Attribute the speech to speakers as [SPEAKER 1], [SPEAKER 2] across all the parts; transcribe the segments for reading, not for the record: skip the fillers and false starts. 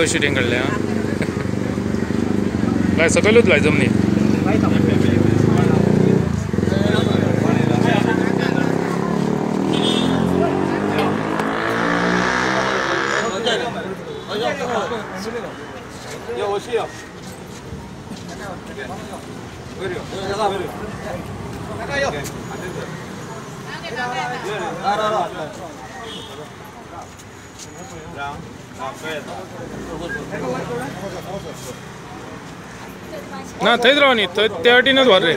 [SPEAKER 1] Video shooting काढले हां काय सकलूच काय जमनी ना थंयच राव न्ही थंय त्या वाटेनच व्हर रे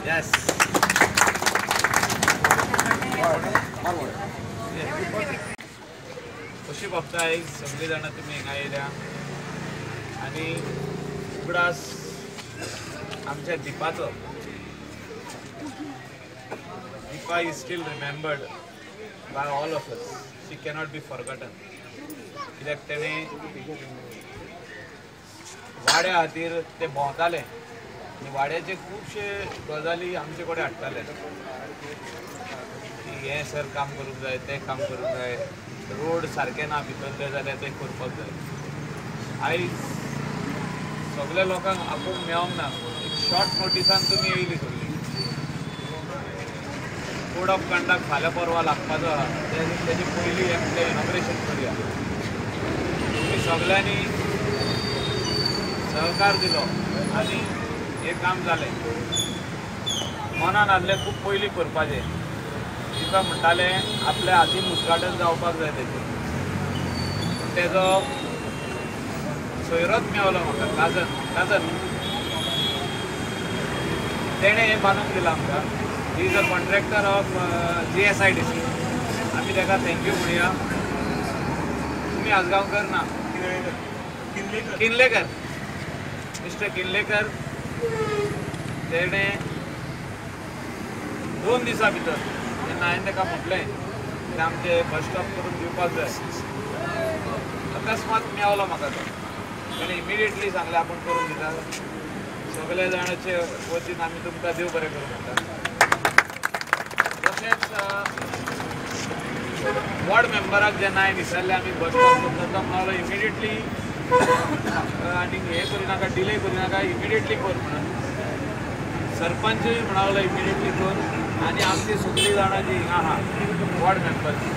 [SPEAKER 2] Yes. कशी बघताय सगळे जण तुम्ही हिंगा येयल्या आणि उगडास आमच्या दिपाचो Deepa is still remembered by all of us she cannot be forgotten कित्याक तेणे वाड्या खातीर ते भोंवताले आणि वाड्याचे खुबशे गजाली आमचे कडेन हाडटाले की हें सर काम करूंक जाय तें काम करूंक जाय रोड सारके ना भितरले जाल्यार ते करपाक जाय आयज सगळ्या लोकांक आपूण मेळोंक ना एक शॉर्ट नोटिसान तुमी येयली सगळी कोड ऑफ कंडक्ट फाल्यां परवा लागपाचो आहा तेजे पयलीं तें इनॉग्रेशन करुया तुमी सगळ्यांनी सहकार दिलो आनी हे काम जालें मनान आसलें खूब पयलीं करपाचें तिका म्हणटालें आपल्या हातीन उद्घाटन जावपाक जाय तेजें पूण तेजो सोयरोच मेवलो म्हाका काजन तेणें हें बांदूंक दिलां आमकां he is a contractor of GSIDC आमी ताका थँक्यू म्हणया तुमी आसगांवकर ना किनलेकर मिस्टर किनलेकर तेणें 2 दिसां भितर जेन्ना हांवें ताका म्हटलें की आमचें बस स्टॉप करून दिवपाक जाय अकस्मात मेवलो म्हाका तो ताणें इमिडिएटली सांगलें आपूण करून दिता सगळे जाणांचे वतीन आमी तुमकां देव बरें करूं म्हणटा तशेंच वॉर्ड मेंबराक जेन्ना हांवें विचारलें आमी बस स्टॉप करता तो म्हणलो इमिडिएटली आनी हे करिनाका डिले करिनाका इमिडिएटली कर म्हणून सरपंचूय म्हणालो इमिडिएटली कर आनी आमची सगळीं जाणां जी हिंगा आहा वॉर्ड मेंबर्स